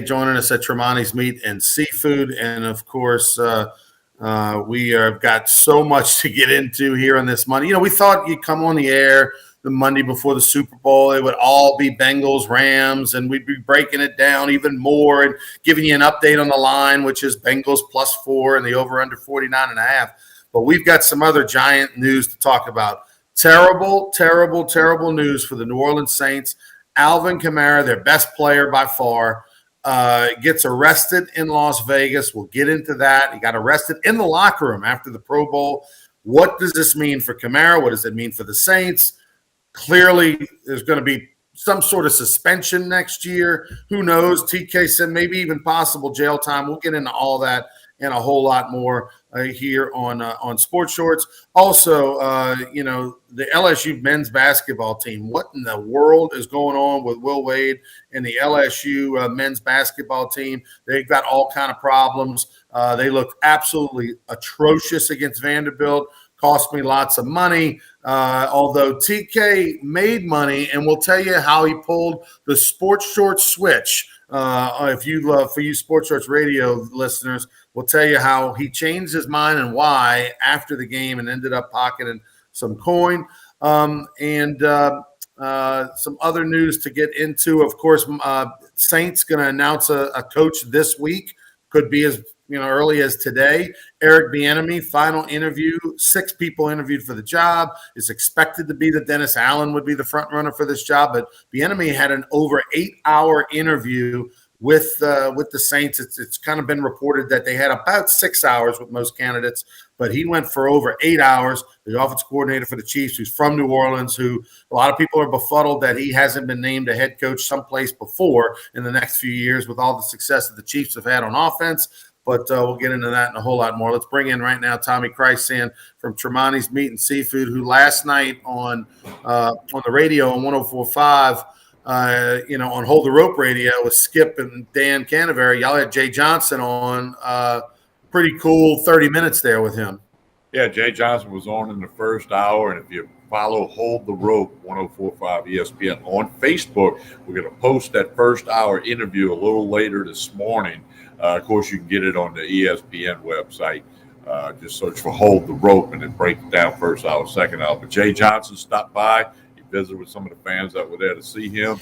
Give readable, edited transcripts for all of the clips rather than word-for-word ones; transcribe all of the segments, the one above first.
joining us at Tremonti's Meat and Seafood. And, of course, we have got so much to get into here on this Monday. We thought you'd come on the air the Monday before the Super Bowl. It would all be Bengals, Rams, and we'd be breaking it down even more and giving you an update on the line, which is Bengals +4 and the over-under 49.5. But we've got some other giant news to talk about. Terrible, terrible, terrible news for the New Orleans Saints. Alvin Kamara, their best player by far, gets arrested in Las Vegas. We'll get into that. He got arrested in the locker room after the Pro Bowl. What does this mean for Kamara? What does it mean for the Saints? Clearly, there's going to be some sort of suspension next year. Who knows? TK said maybe even possible jail time. We'll get into all that and a whole lot more here on Sports Shorts. Also, the LSU men's basketball team. What in the world is going on with Will Wade and the LSU men's basketball team? They've got all kind of problems. They looked absolutely atrocious against Vanderbilt. Cost me lots of money. Although TK made money, and we'll tell you how he pulled the Sports Shorts switch. For you Sports Shorts radio listeners, we'll tell you how he changed his mind and why after the game and ended up pocketing some coin. And some other news to get into. Of course, Saints going to announce a coach this week. Could be as early as today. Eric Bieniemy, final interview. 6 people interviewed for the job. It's expected to be that Dennis Allen would be the front runner for this job, but Bieniemy had an over 8-hour interview with the Saints. It's kind of been reported that they had about 6 hours with most candidates, but he went for over 8 hours. The offensive coordinator for the Chiefs, who's from New Orleans, who a lot of people are befuddled that he hasn't been named a head coach someplace before in the next few years with all the success that the Chiefs have had on offense. But we'll get into that and a whole lot more. Let's bring in right now Tommy Chrysan from Tremonti's Meat and Seafood, who last night on the radio on 104.5, on Hold the Rope Radio with Skip and Dan Canavera. Y'all had Jay Johnson on. Pretty cool 30 minutes there with him. Yeah, Jay Johnson was on in the first hour, and if you follow Hold the Rope 104.5 ESPN on Facebook, we're going to post that first hour interview a little later this morning. Of course, you can get it on the ESPN website. Just search for Hold the Rope and then break it down first hour, second hour. But Jay Johnson stopped by. He visited with some of the fans that were there to see him.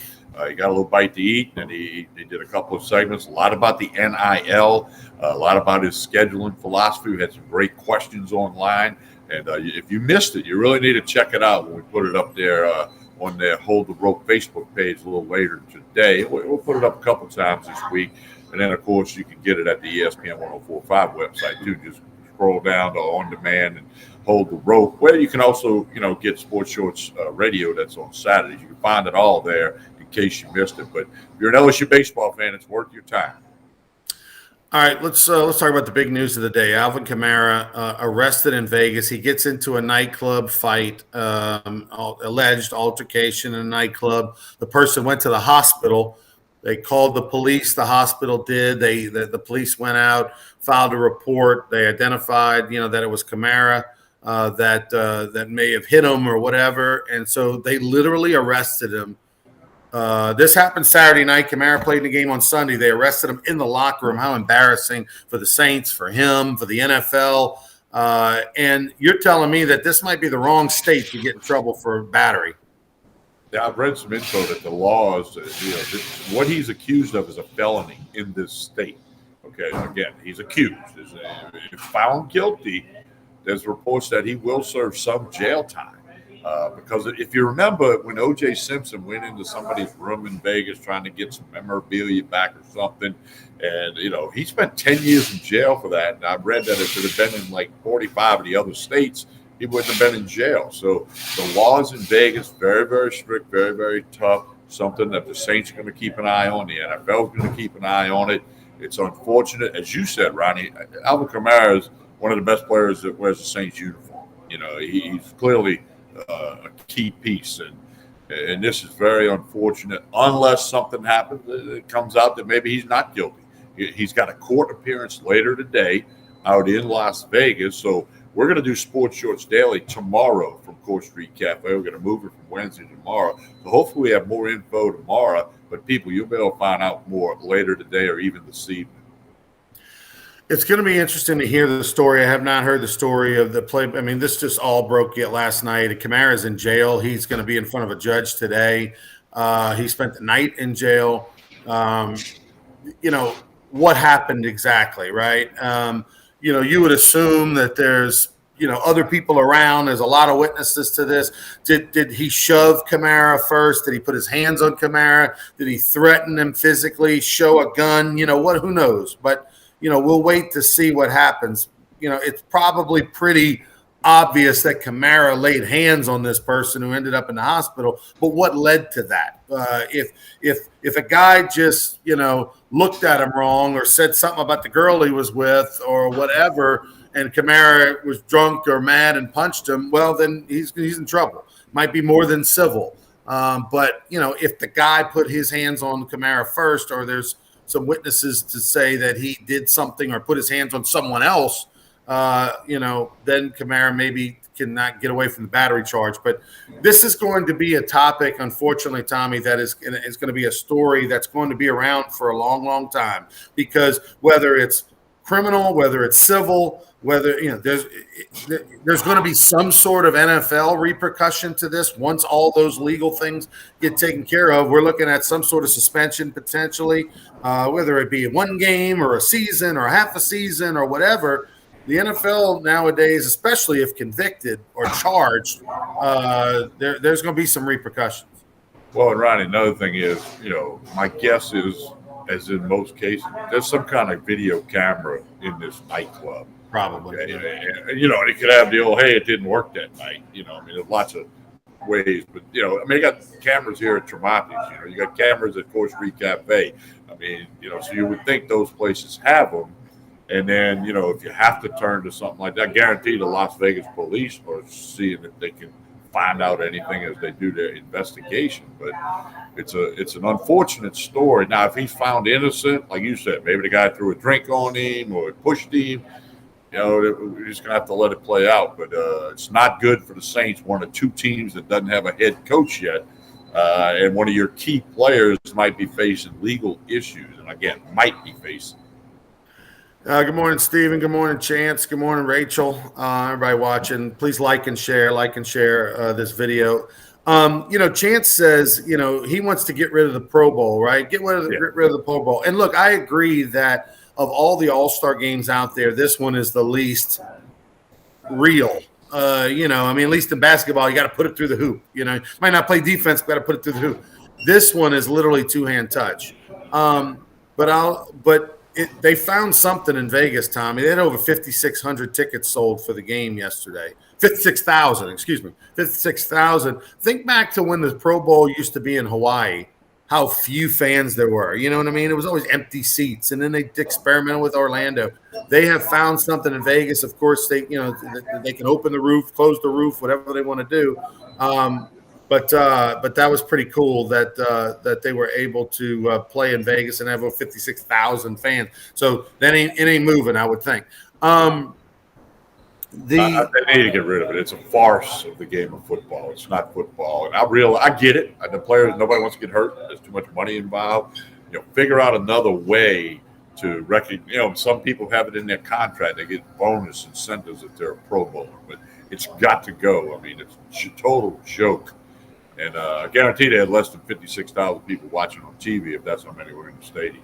He got a little bite to eat, and he did a couple of segments, a lot about the NIL, a lot about his scheduling philosophy. We had some great questions online. And if you missed it, you really need to check it out when we put it up there on the Hold the Rope Facebook page a little later today. We'll put it up a couple times this week. And then, of course, you can get it at the ESPN 104.5 website, too. Just scroll down to On Demand and Hold the Rope, where you can also, get Sports Shorts radio that's on Saturdays. You can find it all there in case you missed it. But if you're an LSU baseball fan, it's worth your time. All right, let's talk about the big news of the day. Alvin Kamara arrested in Vegas. He gets into a nightclub fight, alleged altercation in a nightclub. The person went to the hospital. They called the police. The hospital did. The police went out, filed a report. They identified, that it was Kamara that may have hit him or whatever. And so they literally arrested him. This happened Saturday night. Kamara played the game on Sunday. They arrested him in the locker room. How embarrassing for the Saints, for him, for the NFL. And you're telling me that this might be the wrong state to get in trouble for battery. Yeah, I've read some info that the laws, what he's accused of is a felony in this state. Okay, again, he's accused. If found guilty, there's reports that he will serve some jail time. Because if you remember when O.J. Simpson went into somebody's room in Vegas trying to get some memorabilia back or something, and, he spent 10 years in jail for that. And I've read that if it had been in like 45 of the other states, he wouldn't have been in jail. So the laws in Vegas, very, very strict, very, very tough, something that the Saints are going to keep an eye on. The NFL is going to keep an eye on it. It's unfortunate. As you said, Ronnie, Alvin Kamara is one of the best players that wears the Saints uniform. He's clearly a key piece. And this is very unfortunate unless something happens. It comes out that maybe he's not guilty. He's got a court appearance later today out in Las Vegas. So We're going to do Sports Shorts Daily tomorrow from Court Street Cafe. We're going to move it from Wednesday to tomorrow. So hopefully we have more info tomorrow. But people, you'll be able to find out more later today or even this evening. It's going to be interesting to hear the story. I have not heard the story of the play. I mean, this just all broke yet last night. Kamara's in jail. He's going to be in front of a judge today. He spent the night in jail. What happened exactly, right? You would assume that there's, other people around. There's a lot of witnesses to this. Did he shove Kamara first? Did he put his hands on Kamara? Did he threaten him physically, show a gun? Who knows? But, we'll wait to see what happens. It's probably pretty obvious that Kamara laid hands on this person who ended up in the hospital. But what led to that? If a guy just, looked at him wrong or said something about the girl he was with or whatever, and Kamara was drunk or mad and punched him, well, then he's in trouble. Might be more than civil. But, if the guy put his hands on Kamara first, or there's some witnesses to say that he did something or put his hands on someone else, then Kamara maybe cannot get away from the battery charge. But this is going to be a topic, unfortunately, Tommy, that is going to be a story that's going to be around for a long, long time, because whether it's criminal, whether it's civil, whether, there's going to be some sort of NFL repercussion to this. Once all those legal things get taken care of, we're looking at some sort of suspension potentially, whether it be one game or a season or half a season or whatever. The NFL nowadays, especially if convicted or charged, there's going to be some repercussions. Well, and Ronnie, another thing is, my guess is, as in most cases, there's some kind of video camera in this nightclub. Probably. And it could have the old, hey, it didn't work that night. There's lots of ways. But, you got cameras here at Tremonti's. You got cameras at Court Street Cafe. So you would think those places have them. And then, if you have to turn to something like that, guarantee the Las Vegas police are seeing if they can find out anything as they do their investigation. But it's an unfortunate story. Now, if he's found innocent, like you said, maybe the guy threw a drink on him or pushed him, we're just going to have to let it play out. But it's not good for the Saints, one of two teams that doesn't have a head coach yet. And one of your key players might be facing legal issues. And, again, might be facing. Good morning, Stephen. Good morning, Chance. Good morning, Rachel. Everybody watching, please like and share this video. Chance says, he wants to get rid of the Pro Bowl, right? Get rid of the Pro Bowl. And look, I agree that of all the All-Star games out there, this one is the least real. At least in basketball, you got to put it through the hoop. You might not play defense, but got to put it through the hoop. This one is literally two-hand touch. They found something in Vegas, Tommy. They had over 5,600 tickets sold for the game yesterday. 56,000, 56,000. Think back to when the Pro Bowl used to be in Hawaii, how few fans there were. You know what I mean? It was always empty seats. And then they experimented with Orlando. They have found something in Vegas. Of course, they can open the roof, close the roof, whatever they want to do. But that was pretty cool that they were able to play in Vegas and have over 56,000 fans. So it ain't moving, I would think. They need to get rid of it. It's a farce of the game of football. It's not football, and I get it. The players, nobody wants to get hurt. There's too much money involved. Figure out another way to recognize. Some people have it in their contract. They get bonus incentives if they're a Pro Bowler, but it's got to go. It's a total joke. And I guarantee they had less than 56,000 people watching on TV if that's how many were in the stadium.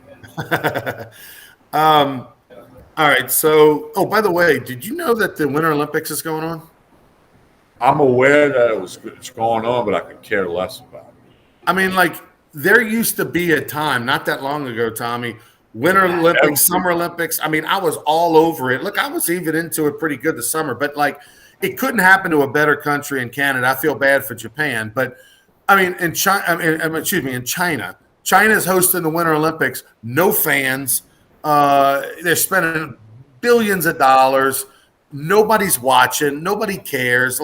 All right. So, by the way, did you know that the Winter Olympics is going on? I'm aware that it's going on, but I could care less about it. There used to be a time not that long ago, Tommy, Winter Olympics, Summer Olympics. I was all over it. Look, I was even into it pretty good this summer, but it couldn't happen to a better country in Canada. I feel bad for Japan, but in China. China's hosting the Winter Olympics. No fans. They're spending billions of dollars. Nobody's watching. Nobody cares.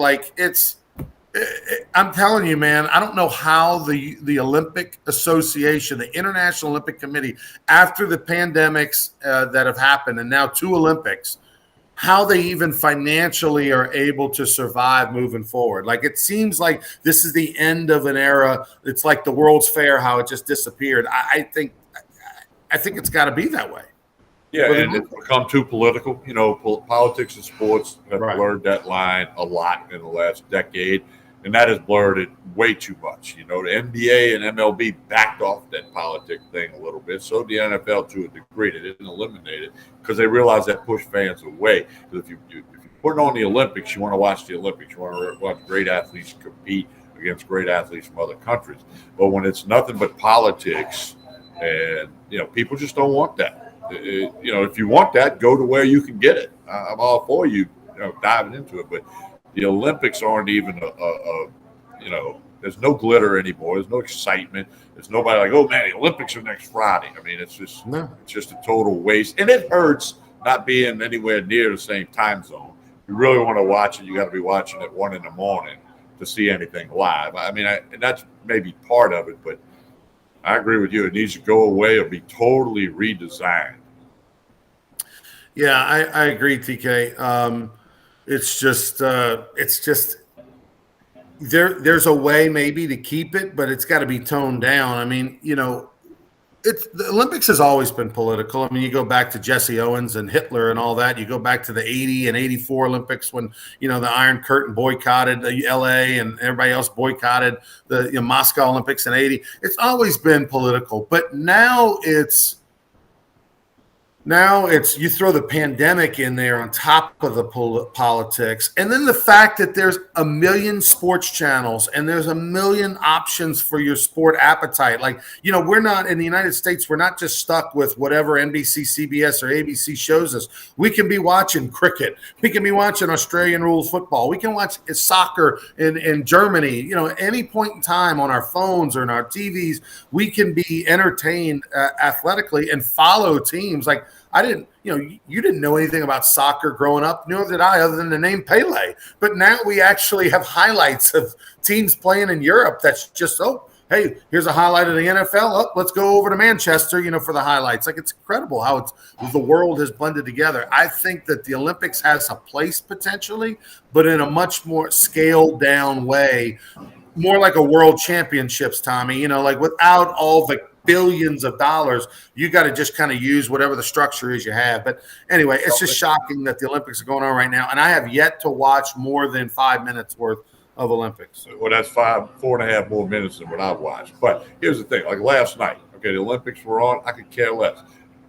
I'm telling you, man, I don't know how the Olympic Association, the International Olympic Committee, after the pandemics that have happened and now two Olympics, how they even financially are able to survive moving forward. Like, it seems like this is the end of an era. It's like the World's Fair, how it just disappeared. I think it's got to be that way. Yeah, and it's become too political. You know, politics and sports have blurred that line a lot in the last decade, and that has blurred it way too much. You know, the NBA and MLB backed off that politic thing a little bit. So the NFL to a degree. They didn't eliminate it because they realized that pushed fans away. Because if you put on the Olympics, you want to watch the Olympics. You want to watch great athletes compete against great athletes from other countries. But when it's nothing but politics, and you know, people just don't want that. You know, if you want that, go to where you can get it. I'm all for you know, diving into it, but the Olympics aren't even you know, there's no glitter anymore. There's no excitement. There's nobody like, oh man, the Olympics are next Friday. I mean, it's just a total waste, and it hurts not being anywhere near the same time zone. If you really want to watch it, you got to be watching at 1 a.m. to see anything live. I mean, and that's maybe part of it, but I agree with you. It needs to go away or be totally redesigned. Yeah, I agree, TK. It's just there's a way maybe to keep it, but it's got to be toned down. I mean, you know, the Olympics has always been political. I mean, you go back to Jesse Owens and Hitler and all that. You go back to the 80 and 84 Olympics when, you know, the Iron Curtain boycotted the LA and everybody else boycotted the Moscow Olympics in 80. It's always been political, but now it's you throw the pandemic in there on top of the politics, and then the fact that there's a million sports channels and there's a million options for your sport appetite. Like, you know, we're not in the United States, we're not just stuck with whatever NBC, CBS, or ABC shows us. We can be watching cricket. We can be watching Australian rules football. We can watch soccer in Germany. You know, at any point in time on our phones or in our TVs, we can be entertained athletically and follow teams. Like, you didn't know anything about soccer growing up, nor did I, other than the name Pele. But now we actually have highlights of teams playing in Europe. That's just, oh, hey, here's a highlight of the NFL. Oh, let's go over to Manchester, you know, for the highlights. Like, it's incredible how the world has blended together. I think that the Olympics has a place potentially, but in a much more scaled down way, more like a world championships, Tommy, you know, like without all the billions of dollars, you got to just kind of use whatever the structure is you have. But anyway, it's just shocking that the Olympics are going on right now, and I have yet to watch more than 5 minutes worth of Olympics. Well, that's 4.5 more minutes than what I've watched. But here's the thing: like last night, okay, the Olympics were on. I could care less.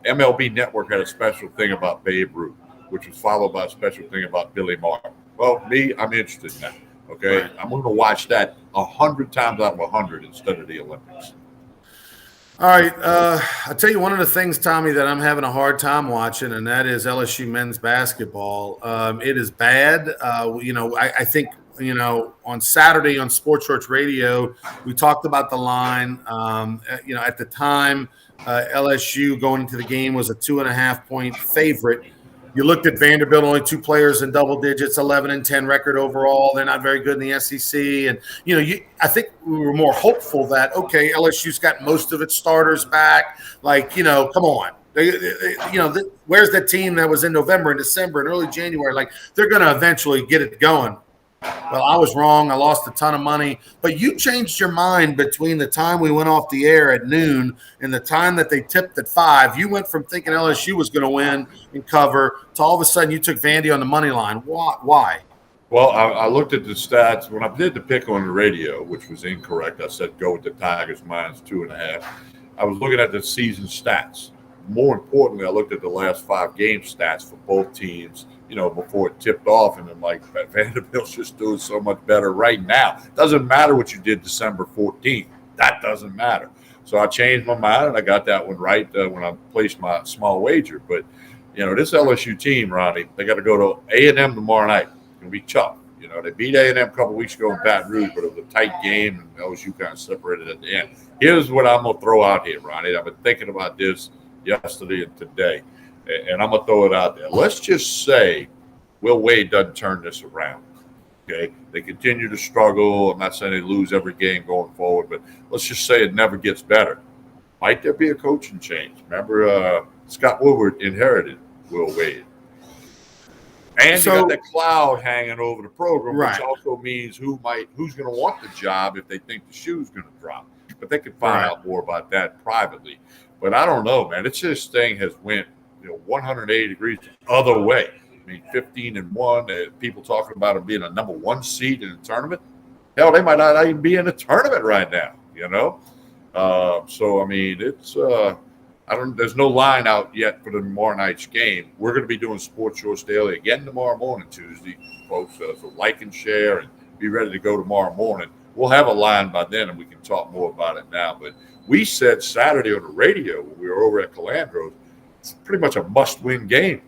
MLB Network had a special thing about Babe Ruth, which was followed by a special thing about Billy Martin. Well, I'm interested in that. Okay, right. I'm going to watch that 100 times out of 100 instead of the Olympics. All right. I'll tell you one of the things, Tommy, that I'm having a hard time watching, and that is LSU men's basketball. It is bad. You know, I think, you know, on Saturday on Sports Church Radio, we talked about the line. You know, at the time, LSU going into the game was a 2.5-point favorite. You looked at Vanderbilt, only 2 players in double digits, 11-10 record overall. They're not very good in the SEC. And, you know, I think we were more hopeful that, okay, LSU's got most of its starters back. Like, you know, come on. Where's the team that was in November and December and early January? Like, they're going to eventually get it going. Well, I was wrong. I lost a ton of money. But you changed your mind between the time we went off the air at noon and the time that they tipped at 5. You went from thinking LSU was going to win and cover to all of a sudden you took Vandy on the money line. Why? Well, I looked at the stats. When I did the pick on the radio, which was incorrect, I said go with the Tigers -2.5. I was looking at the season stats. More importantly, I looked at the last 5 game stats for both teams, you know, before it tipped off. And I'm like, Vanderbilt's just doing so much better right now. Doesn't matter what you did December 14th. That doesn't matter. So I changed my mind, and I got that one right when I placed my small wager. But, you know, this LSU team, Ronnie, they got to go to A&M tomorrow night. It's going to be tough. You know, they beat A&M a couple weeks ago in Baton Rouge, but it was a tight game, and LSU kind of separated at the end. Here's what I'm going to throw out here, Ronnie. I've been thinking about this yesterday and today, and I'm going to throw it out there. Let's just say Will Wade doesn't turn this around. Okay, they continue to struggle. I'm not saying they lose every game going forward, but let's just say it never gets better. Might there be a coaching change? Remember, Scott Woodward inherited Will Wade. And you got that cloud hanging over the program, right. which also means who's going to want the job if they think the shoe's going to drop. But they can find out more about that privately. But I don't know, man. It's this thing has went 180 degrees the other way. I mean, 15-1. People talking about it being a number 1 seed in the tournament. Hell, they might not even be in the tournament right now. So I mean, it's there's no line out yet for the tomorrow night's game. We're going to be doing Sports Shorts Daily again tomorrow morning, Tuesday, folks. So like and share and be ready to go tomorrow morning. We'll have a line by then, and we can talk more about it now. But we said Saturday on the radio when we were over at Calandro's, it's pretty much a must-win game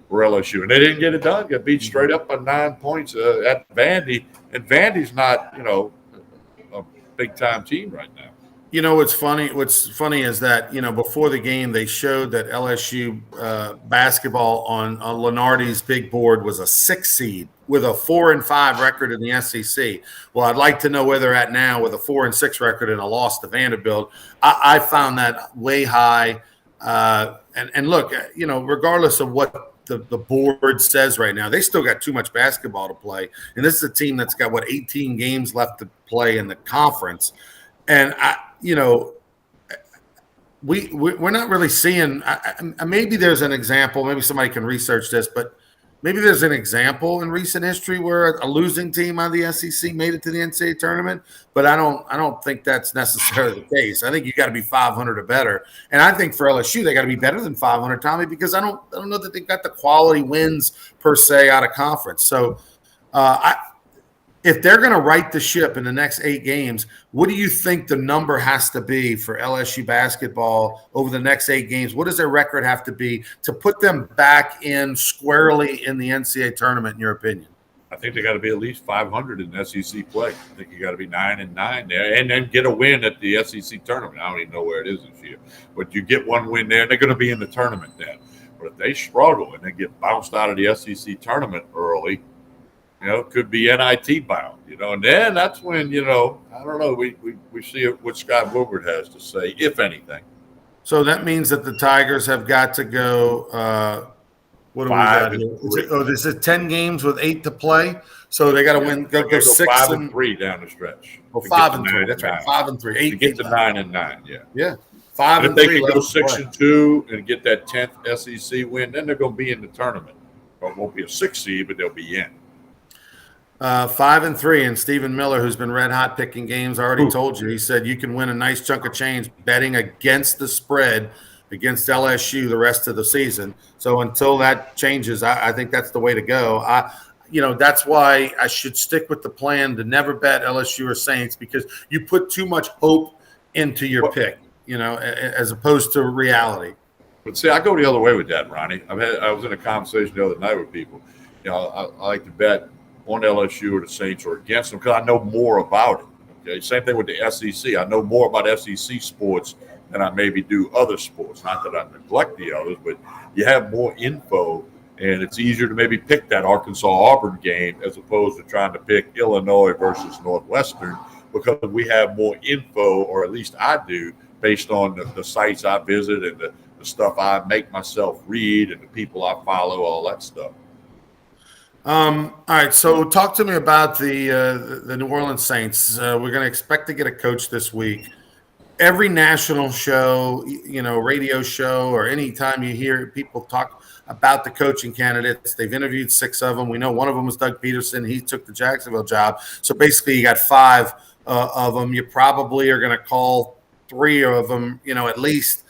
for LSU, and they didn't get it done. Got beat straight up by 9 points at Vandy, and Vandy's not, a big-time team right now. What's funny? What's funny is that before the game they showed that LSU basketball on Lenardi's big board was a 6 seed with a 4-5 record in the SEC. Well, I'd like to know where they're at now with a 4-6 record and a loss to Vanderbilt. I found that way high. And look, regardless of what the board says right now, they still got too much basketball to play, and this is a team that's got 18 games left to play in the conference, and we're not really seeing. Maybe there's an example. Maybe somebody can research this, but maybe there's an example in recent history where a losing team out of the SEC made it to the NCAA tournament. But I don't think that's necessarily the case. I think you got to be 500 or better, and I think for LSU they got to be better than 500, Tommy, because I don't know that they've got the quality wins per se out of conference. So if they're going to right the ship in the next 8 games, what do you think the number has to be for LSU basketball over the next 8 games? What does their record have to be to put them back in squarely in the NCAA tournament, in your opinion? I think they got to be at least 500 in SEC play. I think you got to be 9-9 there, and then get a win at the SEC tournament. I don't even know where it is this year, but you get one win there, and they're going to be in the tournament then. But if they struggle and they get bounced out of the SEC tournament early, it could be NIT bound, and then that's when, I don't know, we see what Scott Woodward has to say, if anything. So that means that the Tigers have got to go, what do we got here? This is 10 games with 8 to play. So they got to win, go 6 and 3 down the stretch. Well, 5-3. That's right. 5-3. 8 to get to 9-9. Yeah. Yeah. 5-3. If they can go 6-2 and get that 10th SEC win, then they're going to be in the tournament. It won't be a 6 seed, but they'll be in. 5-3, and Stephen Miller, who's been red hot picking games, already told you. He said you can win a nice chunk of change betting against the spread against LSU the rest of the season. So until that changes, I think that's the way to go. That's why I should stick with the plan to never bet LSU or Saints, because you put too much hope into your pick, as opposed to reality. But see, I go the other way with that, Ronnie. I was in a conversation the other night with people. I like to bet on LSU or the Saints or against them because I know more about it. Okay, same thing with the SEC. I know more about SEC sports than I maybe do other sports. Not that I neglect the others, but you have more info, and it's easier to maybe pick that Arkansas-Auburn game as opposed to trying to pick Illinois versus Northwestern, because we have more info, or at least I do, based on the sites I visit and the stuff I make myself read and the people I follow, all that stuff. All right, so talk to me about the New Orleans Saints. We're going to expect to get a coach this week. Every national show, radio show, or any time you hear people talk about the coaching candidates, they've interviewed 6 of them. We know one of them was Doug Peterson. He took the Jacksonville job. So basically you got 5 of them. You probably are going to call 3 of them, at least,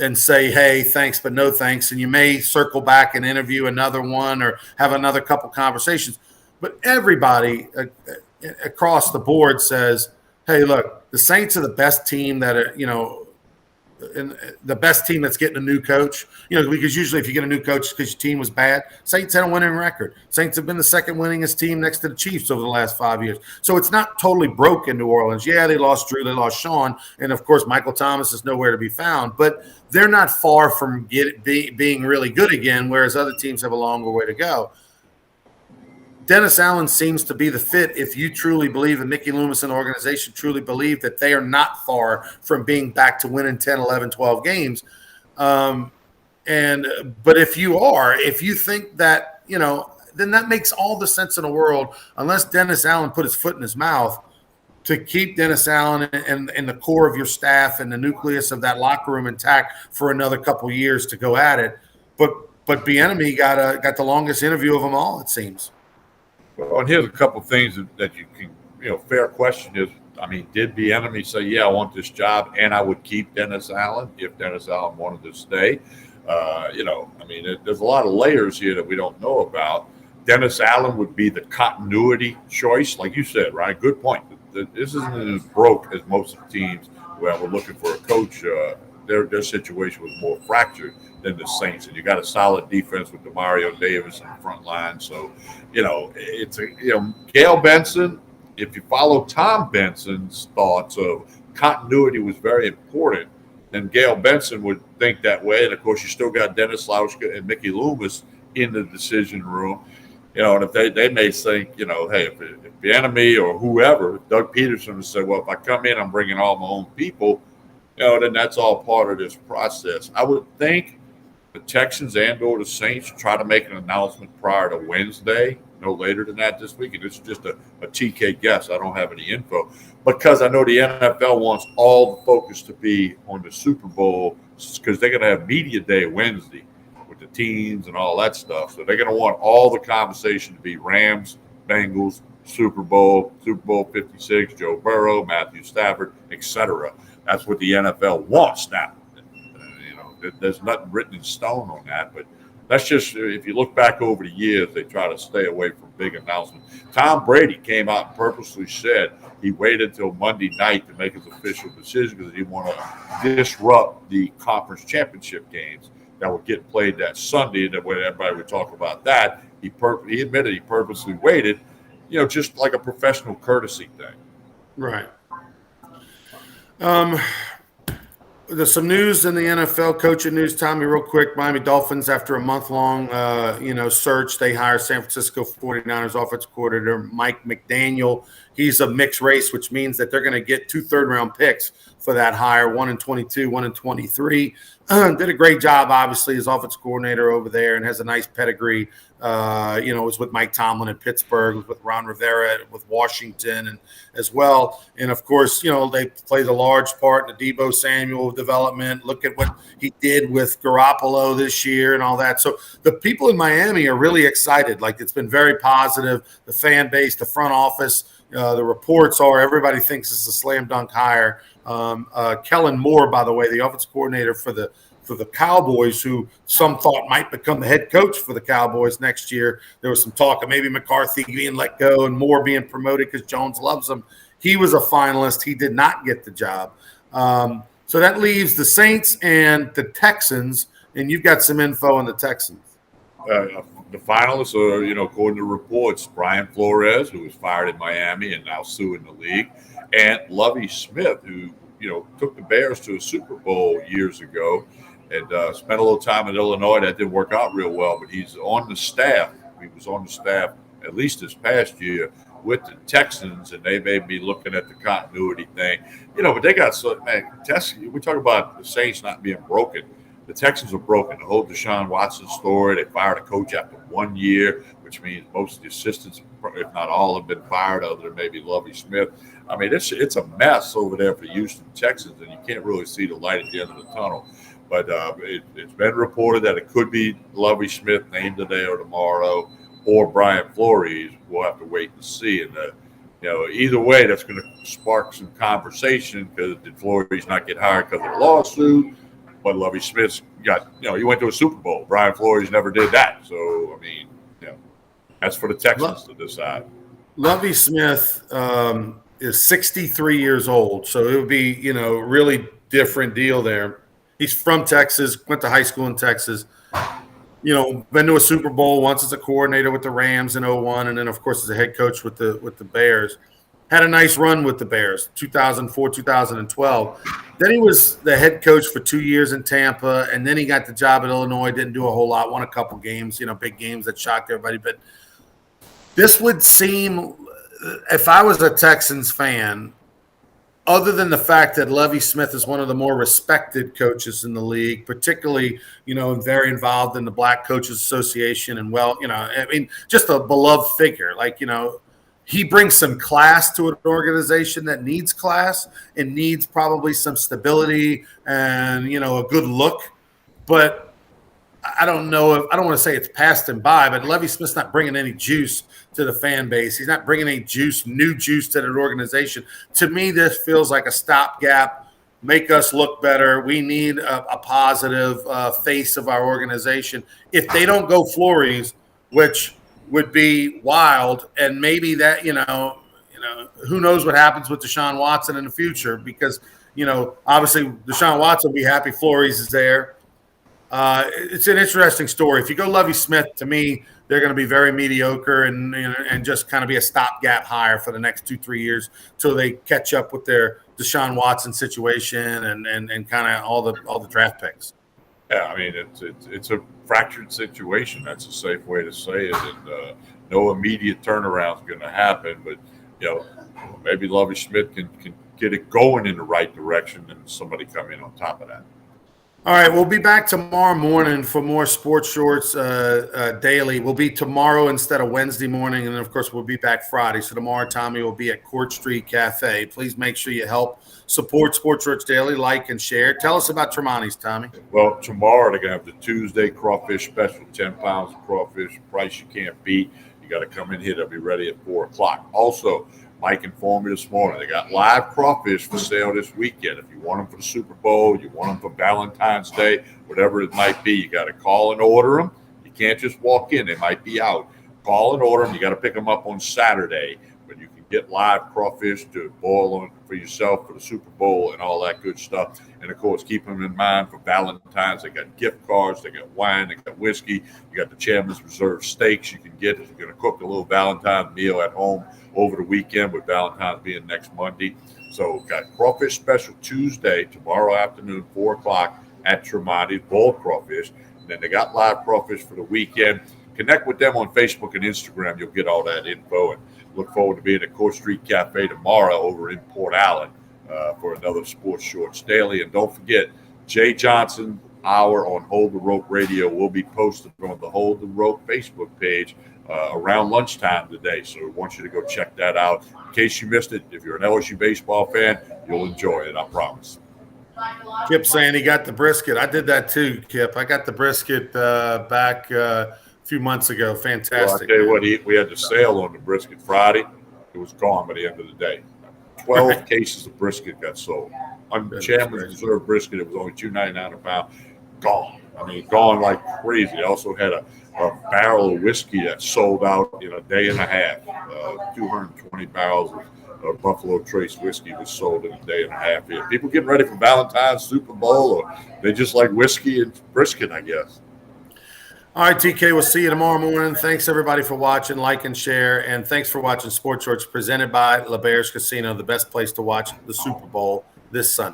and say, hey, thanks, but no thanks. And you may circle back and interview another one or have another couple conversations. But everybody across the board says, hey, look, the Saints are the best team that are, the best team that's getting a new coach. Because usually if you get a new coach because your team was bad, Saints had a winning record. Saints have been the second winningest team next to the Chiefs over the last 5 years. So it's not totally broke in New Orleans. Yeah, they lost Drew, they lost Sean, and of course Michael Thomas is nowhere to be found. But they're not far from being really good again, whereas other teams have a longer way to go. Dennis Allen seems to be the fit if you truly believe, and Mickey Loomis and the organization truly believe, that they are not far from being back to winning 10, 11, 12 games. But if you think that, then that makes all the sense in the world, unless Dennis Allen put his foot in his mouth, to keep Dennis Allen and the core of your staff and the nucleus of that locker room intact for another couple years to go at it. But Bieniemy got the longest interview of them all, it seems. Well, and here's a couple things that you can, fair question is, I mean, did Bieniemy say, yeah, I want this job and I would keep Dennis Allen if Dennis Allen wanted to stay? There's a lot of layers here that we don't know about. Dennis Allen would be the continuity choice, like you said, right? Good point. This isn't as broke as most of the teams where we're looking for a coach. Their situation was more fractured than the Saints, and you got a solid defense with Demario Davis in the front line. So, Gail Benson. If you follow Tom Benson's thoughts of continuity was very important, then Gail Benson would think that way. And of course, you still got Dennis Lauschka and Mickey Loomis in the decision room. And if they may think, hey, if Bieniemy or whoever, Doug Peterson would say, well, if I come in, I'm bringing all my own people, then that's all part of this process. I would think the Texans and or the Saints try to make an announcement prior to Wednesday, no later than that this week. And this is just a TK guess. I don't have any info because I know the NFL wants all the focus to be on the Super Bowl because they're going to have media day Wednesday with the teams and all that stuff. So they're going to want all the conversation to be Rams, Bengals, Super Bowl 56, Joe Burrow, Matthew Stafford, etc. That's what the NFL wants now. There's nothing written in stone on that, but that's just, if you look back over the years, they try to stay away from big announcements. Tom Brady came out and purposely said he waited until Monday night to make his official decision because he didn't want to disrupt the conference championship games that would get played that Sunday. And when everybody would talk about that, he admitted he purposely waited, just like a professional courtesy thing. Right. There's some news in the NFL, coaching news, Tommy, real quick. Miami Dolphins, after a month-long, search, they hire San Francisco 49ers offensive coordinator Mike McDaniel. He's a mixed race, which means that they're going to get 2 third-round picks for that hire, 1 in 22, 1 in 23. Did a great job, obviously, as offensive coordinator over there and has a nice pedigree. Was with Mike Tomlin in Pittsburgh, was with Ron Rivera with Washington and as well. And, of course, they played a large part in the Deebo Samuel development. Look at what he did with Garoppolo this year and all that. So the people in Miami are really excited. Like, it's been very positive. The fan base, the front office, the reports are everybody thinks it's a slam dunk hire. Kellen Moore, by the way, the offensive coordinator for the Cowboys, who some thought might become the head coach for the Cowboys next year. There was some talk of maybe McCarthy being let go and Moore being promoted because Jones loves him. He was a finalist. He did not get the job. So that leaves the Saints and the Texans, and you've got some info on the Texans. The finalists are, according to reports, Brian Flores, who was fired in Miami and now suing the league, and Lovie Smith, who, took the Bears to a Super Bowl years ago and spent a little time in Illinois. That didn't work out real well, but he's on the staff. He was on the staff at least this past year with the Texans, and they may be looking at the continuity thing. But they got we talk about the Saints not being broken. The Texans are broken. The whole Deshaun Watson story, they fired a coach after 1 year, which means most of the assistants, if not all, have been fired, other than maybe Lovie Smith. I mean, it's a mess over there for the Houston Texans, and you can't really see the light at the end of the tunnel. But it's been reported that it could be Lovie Smith named today or tomorrow, or Brian Flores. We'll have to wait and see. And either way, that's going to spark some conversation because did Flores not get hired because of the lawsuit? But Lovie Smith's got, he went to a Super Bowl. Brian Flores never did that. So, I mean, that's for the Texans to decide. Lovie Smith is 63 years old. So it would be, really different deal there. He's from Texas, went to high school in Texas. Been to a Super Bowl once as a coordinator with the Rams in 2001, and then, of course, as a head coach with the Bears. Had a nice run with the Bears, 2004, 2012. Then he was the head coach for 2 years in Tampa, and then he got the job at Illinois, didn't do a whole lot, won a couple games, big games that shocked everybody. But this would seem, if I was a Texans fan, other than the fact that Lovie Smith is one of the more respected coaches in the league, particularly, very involved in the Black Coaches Association and just a beloved figure. He brings some class to an organization that needs class and needs probably some stability and, a good look. But I don't know. I don't want to say it's passed him by, but Lovie Smith's not bringing any juice to the fan base. He's not bringing any new juice to that organization. To me, this feels like a stopgap. Make us look better. We need a positive face of our organization. If they don't go Flores, which would be wild, and maybe that who knows what happens with Deshaun Watson in the future, because obviously Deshaun Watson will be happy Flores is there. It's an interesting story. If you go Lovie Smith, to me, they're going to be very mediocre and just kind of be a stopgap hire for the next 2-3 years till they catch up with their Deshaun Watson situation and kind of all the draft picks. Yeah, I mean it's a fractured situation. That's a safe way to say it. And no immediate turnaround is going to happen, but maybe Lovie Smith can get it going in the right direction and somebody come in on top of that. All right, we'll be back tomorrow morning for more Sports Shorts Daily. We'll be tomorrow instead of Wednesday morning, and then, of course, we'll be back Friday. So tomorrow, Tommy will be at Court Street Cafe. Please make sure you help support Sports Shorts Daily, like and share. Tell us about Tremonti's, Tommy. Well, tomorrow they're going to have the Tuesday crawfish special, 10 pounds of crawfish, price you can't beat. You got to come in here. They'll be ready at 4 o'clock. Also, Mike informed me this morning, they got live crawfish for sale this weekend. If you want them for the Super Bowl, you want them for Valentine's Day, whatever it might be, you got to call and order them. You can't just walk in. They might be out. Call and order them. You got to pick them up on Saturday. But you can get live crawfish to boil on for yourself for the Super Bowl and all that good stuff. And, of course, keep them in mind for Valentine's. They got gift cards. They got wine. They got whiskey. You got the Chairman's Reserve steaks you can get if you're going to cook a little Valentine's meal at home over the weekend, with Valentine's being next Monday. So got crawfish special Tuesday, tomorrow afternoon, 4 o'clock at Tremonti's, boiled crawfish. And then they got live crawfish for the weekend. Connect with them on Facebook and Instagram. You'll get all that info. And look forward to being at Court Street Cafe tomorrow over in Port Allen for another Sports Shorts Daily. And don't forget, Jay Johnson Hour on Hold the Rope Radio will be posted on the Hold the Rope Facebook page around lunchtime today. So we want you to go check that out. In case you missed it, if you're an LSU baseball fan, you'll enjoy it, I promise. Kip saying he got the brisket. I did that too, Kip. I got the brisket back a few months ago. Fantastic. Well, I tell you what, we had the sale on the brisket Friday. It was gone by the end of the day. 12 cases of brisket got sold. On Chairman's Reserve brisket, it was only $2.99 a pound. Gone. I mean, gone like crazy. They also had a barrel of whiskey that sold out in a day and a half. 220 barrels of Buffalo Trace whiskey was sold in a day and a half here. People getting ready for Valentine's, Super Bowl, or they just like whiskey and brisket, I guess. All right, TK, we'll see you tomorrow morning. Thanks, everybody, for watching, like, and share. And thanks for watching Sports Shorts presented by LeBear's Casino, the best place to watch the Super Bowl this Sunday.